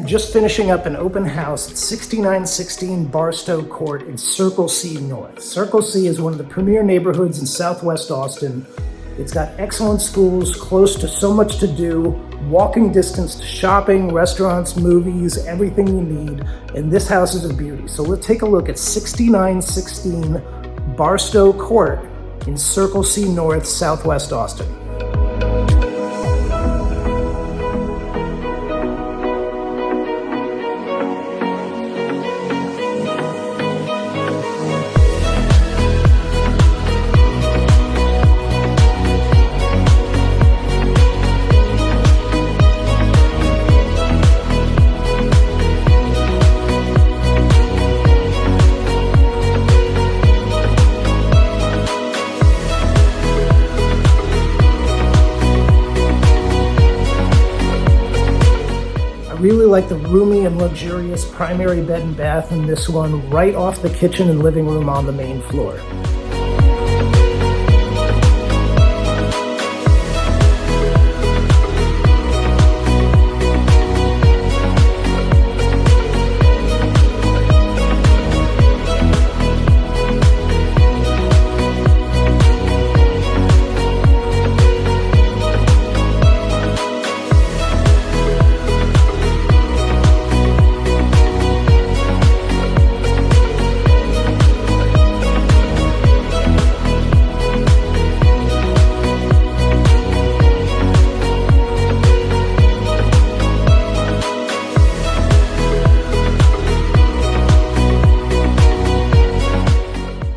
just finishing up an open house at 6916 Barstow Court in Circle C North. Circle C is one of the premier neighborhoods in Southwest Austin. It's got excellent schools, close to so much to do, walking distance to shopping, restaurants, movies, everything you need. And this house is a beauty. So let's take a look at 6916 Barstow Court in Circle C North, Southwest Austin. I really like the roomy and luxurious primary bed and bath in this one, right off the kitchen and living room on the main floor.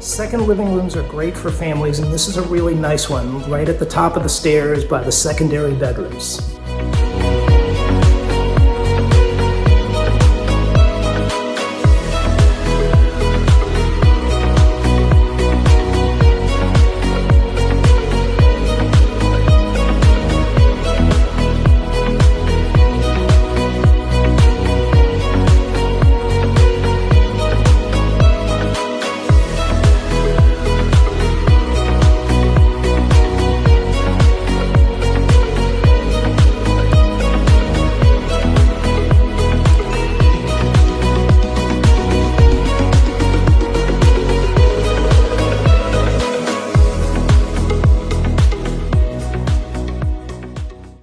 Second living rooms are great for families, and this is a really nice one, right at the top of the stairs by the secondary bedrooms.